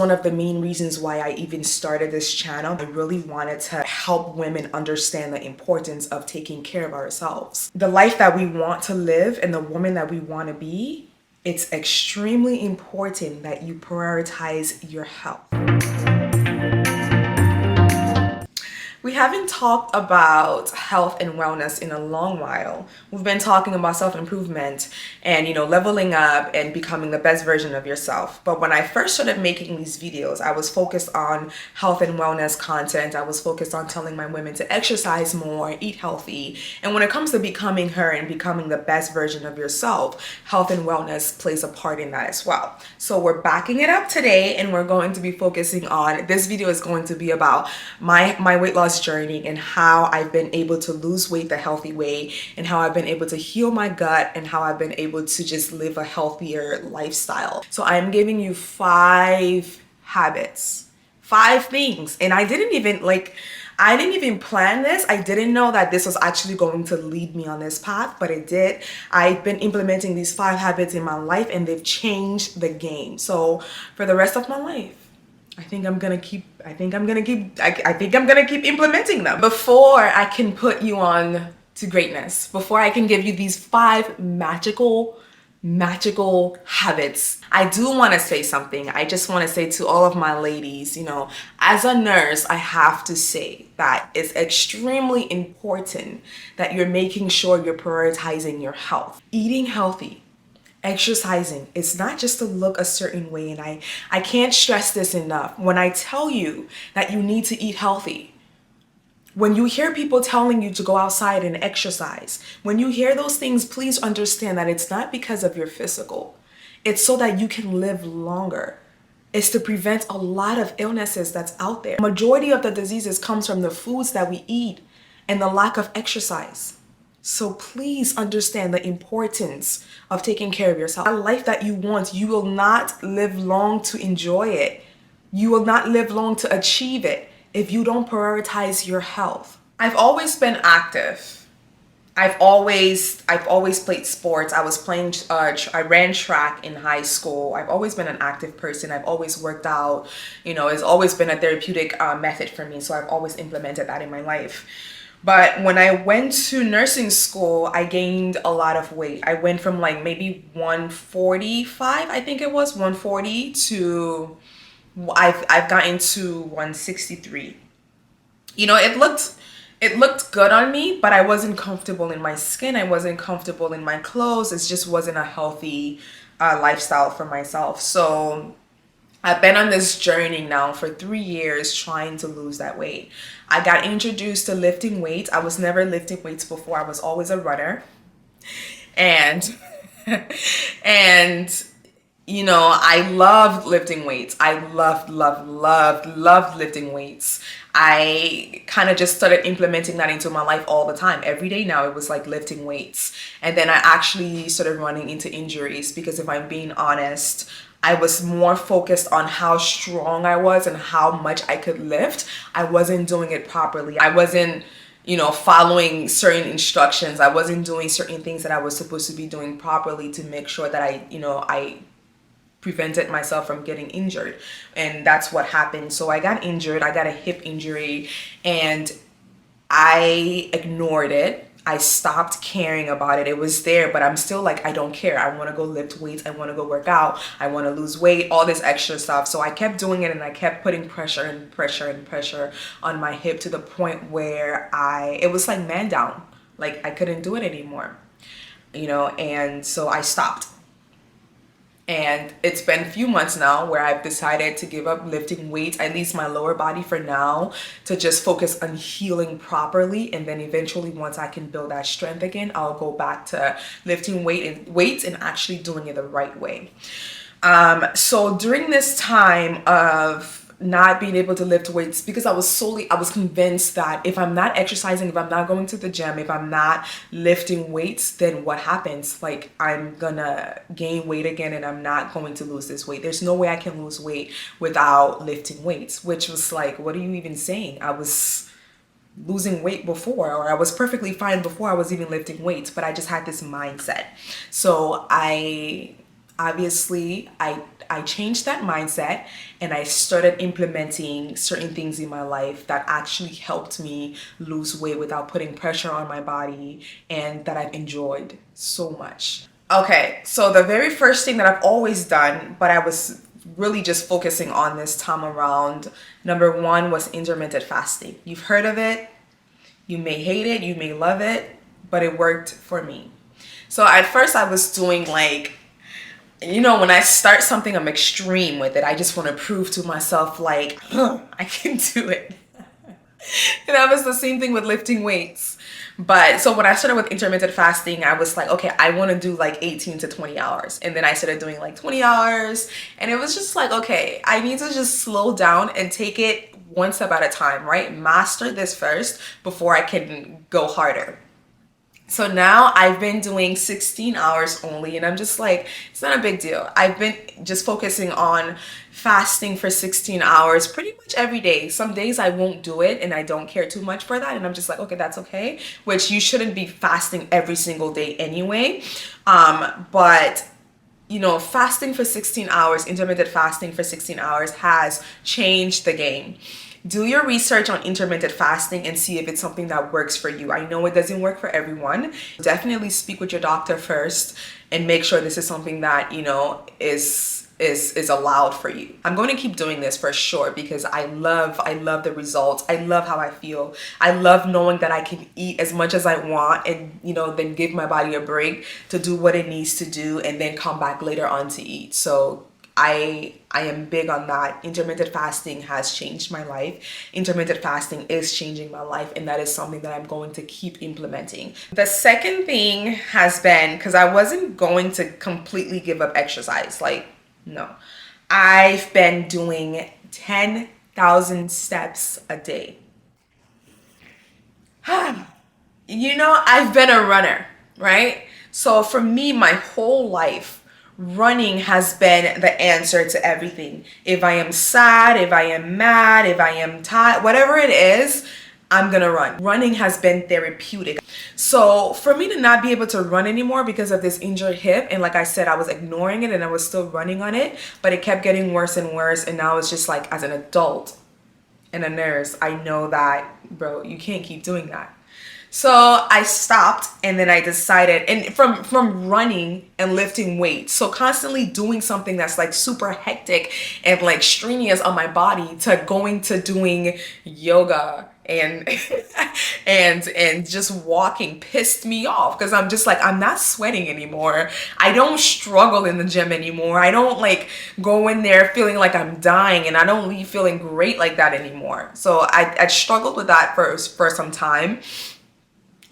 One of the main reasons why I even started this channel. I really wanted to help women understand the importance of taking care of ourselves. The life that we want to live and the woman that we want to be, it's extremely important that you prioritize your health. We haven't talked about health and wellness in a long while. We've been talking about self-improvement and, leveling up and becoming the best version of yourself. But when I first started making these videos, I was focused on health and wellness content. I was focused on telling my women to exercise more, eat healthy. And when it comes to becoming her and becoming the best version of yourself, health and wellness plays a part in that as well. So we're backing it up today, and we're going to be focusing on, this video is going to be about my weight loss journey and how I've been able to lose weight the healthy way, and how I've been able to heal my gut, and how I've been able to just live a healthier lifestyle. So I'm giving you 5 habits, 5 things. And I didn't even plan this. I didn't know that this was actually going to lead me on this path, but it did. I've been implementing these 5 habits in my life, and they've changed the game. So for the rest of my life, I think I'm gonna keep implementing them. Before I can put you on to greatness, before I can give you these 5 magical habits, I do want to say something. I just want to say to all of my ladies, as a nurse, I have to say that it's extremely important that you're making sure you're prioritizing your health. Eating healthy, exercising, it's not just to look a certain way. And I can't stress this enough. When I tell you that you need to eat healthy, when you hear people telling you to go outside and exercise, when you hear those things, please understand that it's not because of your physical. It's so that you can live longer. It's to prevent a lot of illnesses that's out there. Majority of the diseases comes from the foods that we eat and the lack of exercise. So please understand the importance of taking care of yourself. A life that you want, you will not live long to enjoy it. You will not live long to achieve it if you don't prioritize your health. I've always been active. I've always played sports. I ran track in high school. I've always been an active person. I've always worked out. It's always been a therapeutic method for me. So I've always implemented that in my life. But when I went to nursing school, I gained a lot of weight. I went from maybe 145, I think it was 140, to I've gotten to 163. It looked good on me, but I wasn't comfortable in my skin. I wasn't comfortable in my clothes. It just wasn't a healthy lifestyle for myself. So I've been on this journey now for 3 years trying to lose that weight. I got introduced to lifting weights. I was never lifting weights before. I was always a runner. And I loved lifting weights. I loved lifting weights. I kind of just started implementing that into my life all the time. Every day now it was like lifting weights. And then I actually started running into injuries because, if I'm being honest, I was more focused on how strong I was and how much I could lift. I wasn't doing it properly. I wasn't, following certain instructions. I wasn't doing certain things that I was supposed to be doing properly to make sure that I prevented myself from getting injured. And that's what happened. So I got injured. I got a hip injury, and I ignored it. I stopped caring about it. It was there, but I'm still I don't care. I want to go lift weights. I want to go work out. I want to lose weight, all this extra stuff. So I kept doing it, and I kept putting pressure and pressure and pressure on my hip, to the point where it was like man down. I couldn't do it anymore, and so I stopped. And it's been a few months now where I've decided to give up lifting weights, at least my lower body for now, to just focus on healing properly. And then eventually, once I can build that strength again, I'll go back to lifting weights and actually doing it the right way. So during this time of not being able to lift weights, because I was convinced that if I'm not exercising, if I'm not going to the gym, if I'm not lifting weights, then what happens? I'm gonna gain weight again, and I'm not going to lose this weight. There's no way I can lose weight without lifting weights, which was what are you even saying? I was losing weight before, or I was perfectly fine before I was even lifting weights, but I just had this mindset. So I obviously I changed that mindset and I started implementing certain things in my life that actually helped me lose weight without putting pressure on my body, and that I've enjoyed so much. Okay, so the very first thing that I've always done, but I was really just focusing on this time around, number one was intermittent fasting. You've heard of it. You may hate it, you may love it, but it worked for me. So at first I was doing like, when I start something, I'm extreme with it. I just want to prove to myself like, I can do it. And that was the same thing with lifting weights. But so when I started with intermittent fasting, I was like, okay, I want to do like 18 to 20 hours. And then I started doing like 20 hours. And it was just like, okay, I need to just slow down and take it one step at a time, right? Master this first before I can go harder. So now I've been doing 16 hours only, and I'm just like, it's not a big deal. I've been just focusing on fasting for 16 hours pretty much every day. Some days I won't do it and I don't care too much for that, and I'm just like, okay, that's okay, which you shouldn't be fasting every single day anyway. But fasting for 16 hours, intermittent fasting for 16 hours has changed the game. Do your research on intermittent fasting and see if it's something that works for you. I know it doesn't work for everyone. Definitely speak with your doctor first and make sure this is something that, is allowed for you. I'm going to keep doing this for sure because I love the results. I love how I feel. I love knowing that I can eat as much as I want and, then give my body a break to do what it needs to do and then come back later on to eat. So I am big on that. Intermittent fasting has changed my life. Intermittent fasting is changing my life, and that is something that I'm going to keep implementing. The second thing has been, because I wasn't going to completely give up exercise, no. I've been doing 10,000 steps a day. I've been a runner, right? So for me, my whole life, running has been the answer to everything. If I am sad, if I am mad, if I am tired, whatever it is, I'm gonna run. Running has been therapeutic. So for me to not be able to run anymore because of this injured hip, and like I said, I was ignoring it and I was still running on it, but it kept getting worse and worse. And now it's just like, as an adult and a nurse, I know that, bro, you can't keep doing that. So I stopped, and then I decided, and from running and lifting weights, so constantly doing something that's like super hectic and like strenuous on my body, to going to doing yoga and and just walking pissed me off, because I'm just like, I'm not sweating anymore. I don't struggle in the gym anymore. I don't like go in there feeling like I'm dying, and I don't leave feeling great like that anymore. So I struggled with that for some time.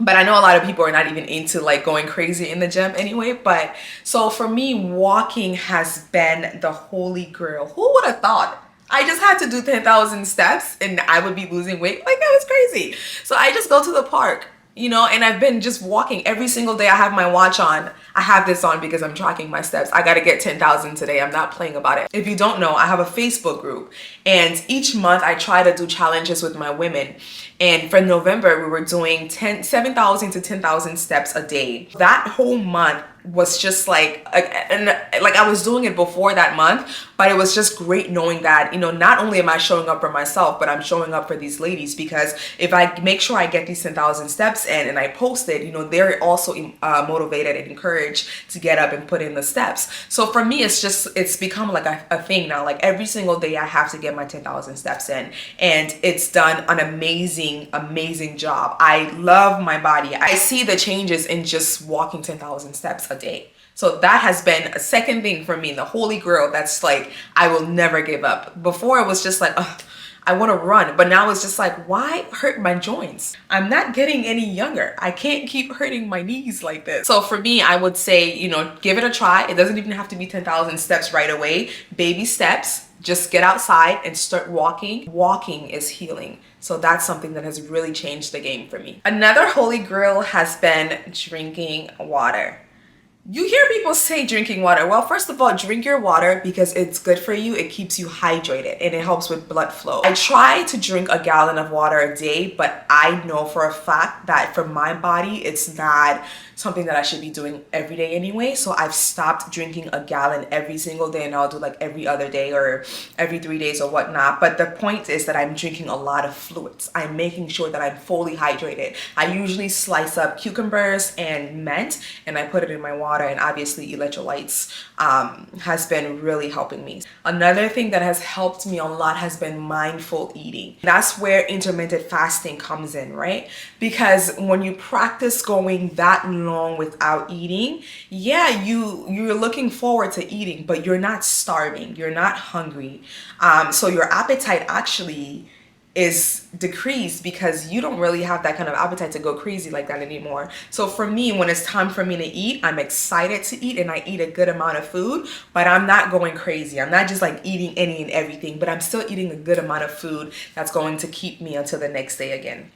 But I know a lot of people are not even into like going crazy in the gym anyway. But so for me, walking has been the holy grail. Who would have thought? I just had to do 10,000 steps and I would be losing weight. Like, that was crazy. So I just go to the park, and I've been just walking every single day. I have my watch on. I have this on because I'm tracking my steps. I got to get 10,000 today. I'm not playing about it. If you don't know, I have a Facebook group, and each month I try to do challenges with my women. And for November, we were doing 7,000 to 10,000 steps a day. That whole month was just like, and like I was doing it before that month, but it was just great knowing that, not only am I showing up for myself, but I'm showing up for these ladies, because if I make sure I get these 10,000 steps in and I post it, they're also motivated and encouraged to get up and put in the steps. So for me, it's become like a thing now. Like every single day I have to get my 10,000 steps in, and it's done an amazing job. I love my body. I see the changes in just walking 10,000 steps a day. So that has been a second thing for me, the holy grail. That's like, I will never give up. Before it was just like, I want to run, but now it's just like, why hurt my joints? I'm not getting any younger. I can't keep hurting my knees like this. So for me, I would say, give it a try. It doesn't even have to be 10,000 steps right away. Baby steps. Just get outside and start walking. Walking is healing. So that's something that has really changed the game for me. Another holy grail has been drinking water. You hear people say drinking water. Well, first of all, drink your water because it's good for you. It keeps you hydrated and it helps with blood flow. I try to drink a gallon of water a day, but I know for a fact that for my body, it's not something that I should be doing every day anyway. So I've stopped drinking a gallon every single day, and I'll do like every other day or every 3 days or whatnot. But the point is that I'm drinking a lot of fluids. I'm making sure that I'm fully hydrated. I usually slice up cucumbers and mint and I put it in my water, and obviously electrolytes has been really helping me. Another thing that has helped me a lot has been mindful eating. That's where intermittent fasting comes in, right? Because when you practice going that long without eating, yeah, you're looking forward to eating, but you're not starving, you're not hungry. So your appetite actually is decreased because you don't really have that kind of appetite to go crazy like that anymore. So for me, when it's time for me to eat, I'm excited to eat and I eat a good amount of food, but I'm not going crazy. I'm not just like eating any and everything, but I'm still eating a good amount of food that's going to keep me until the next day again.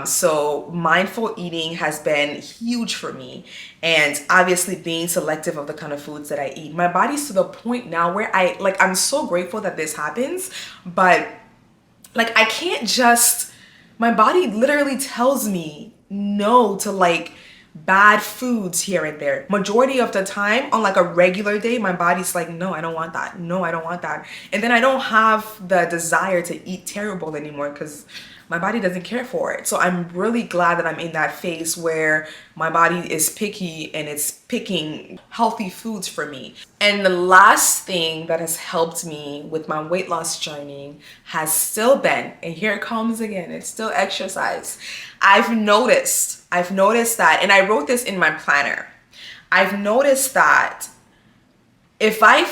So mindful eating has been huge for me, and obviously being selective of the kind of foods that I eat. My body's to the point now where I'm so grateful that this happens, but like I can't just, my body literally tells me no to like bad foods here and there. Majority of the time on like a regular day, my body's like, no, I don't want that. No, I don't want that. And then I don't have the desire to eat terrible anymore because my body doesn't care for it. So I'm really glad that I'm in that phase where my body is picky and it's picking healthy foods for me. And the last thing that has helped me with my weight loss journey has still been, and here it comes again, it's still exercise. I've noticed that, and I wrote this in my planner. I've noticed that if I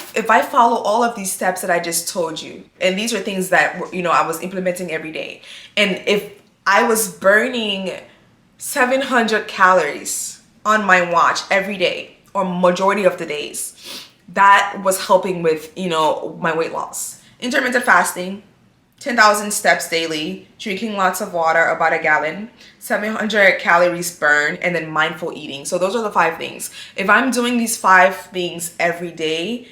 follow all of these steps that I just told you, and these are things that I was implementing every day, and if I was burning 700 calories on my watch every day or majority of the days, that was helping with my weight loss. Intermittent fasting, 10,000 steps daily, drinking lots of water, about a gallon, 700 calories burned, and then mindful eating. So those are the 5 things. If I'm doing these 5 things every day,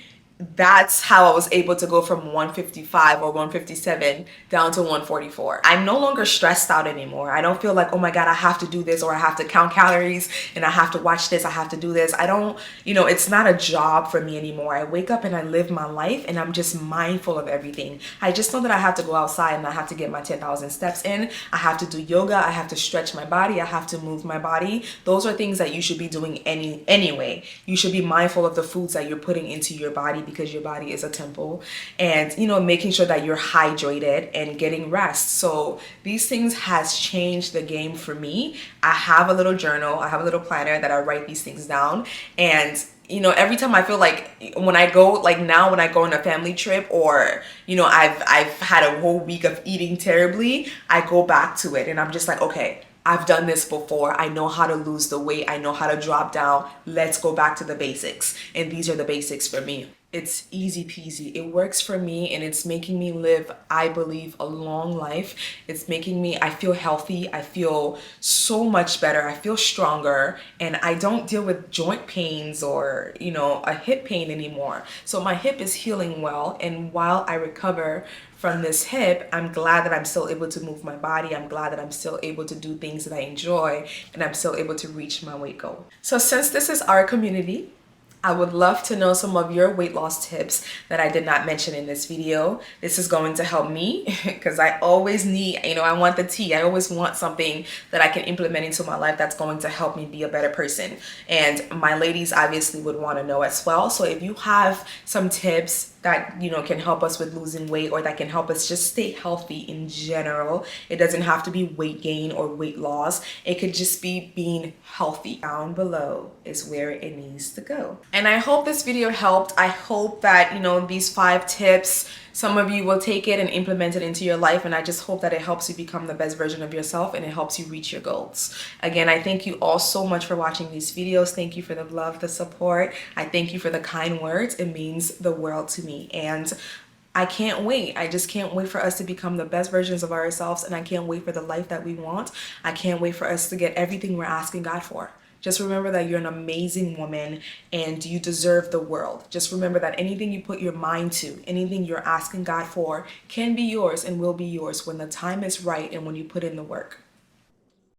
that's how I was able to go from 155 or 157 down to 144. I'm no longer stressed out anymore. I don't feel like, oh my God, I have to do this, or I have to count calories and I have to watch this, I have to do this. I don't, it's not a job for me anymore. I wake up and I live my life and I'm just mindful of everything. I just know that I have to go outside and I have to get my 10,000 steps in. I have to do yoga. I have to stretch my body. I have to move my body. Those are things that you should be doing anyway. You should be mindful of the foods that you're putting into your body, because your body is a temple, and making sure that you're hydrated and getting rest. So these things has changed the game for me. I have a little journal, I have a little planner that I write these things down, and every time I feel like, when I go, like now when I go on a family trip, or I've had a whole week of eating terribly, I go back to it and I'm just like, okay, I've done this before. I know how to lose the weight. I know how to drop down. Let's go back to the basics. And these are the basics for me. It's easy peasy. It works for me, and it's making me live, I believe, a long life. It's making me, I feel healthy. I feel so much better. I feel stronger, and I don't deal with joint pains or, a hip pain anymore. So my hip is healing well. And while I recover from this hip, I'm glad that I'm still able to move my body. I'm glad that I'm still able to do things that I enjoy, and I'm still able to reach my weight goal. So since this is our community, I would love to know some of your weight loss tips that I did not mention in this video. This is going to help me because I always need, I want the tea. I always want something that I can implement into my life that's going to help me be a better person. And my ladies obviously would want to know as well. So if you have some tips that can help us with losing weight, or that can help us just stay healthy in general, it doesn't have to be weight gain or weight loss. It could just be being healthy. Down below is where it needs to go. And I hope this video helped. I hope that these 5 tips, some of you will take it and implement it into your life, and I just hope that it helps you become the best version of yourself and it helps you reach your goals. Again, I thank you all so much for watching these videos. Thank you for the love, the support. I thank you for the kind words. It means the world to me, and I can't wait. I just can't wait for us to become the best versions of ourselves, and I can't wait for the life that we want. I can't wait for us to get everything we're asking God for. Just remember that you're an amazing woman and you deserve the world. Just remember that anything you put your mind to, anything you're asking God for, can be yours and will be yours when the time is right and when you put in the work.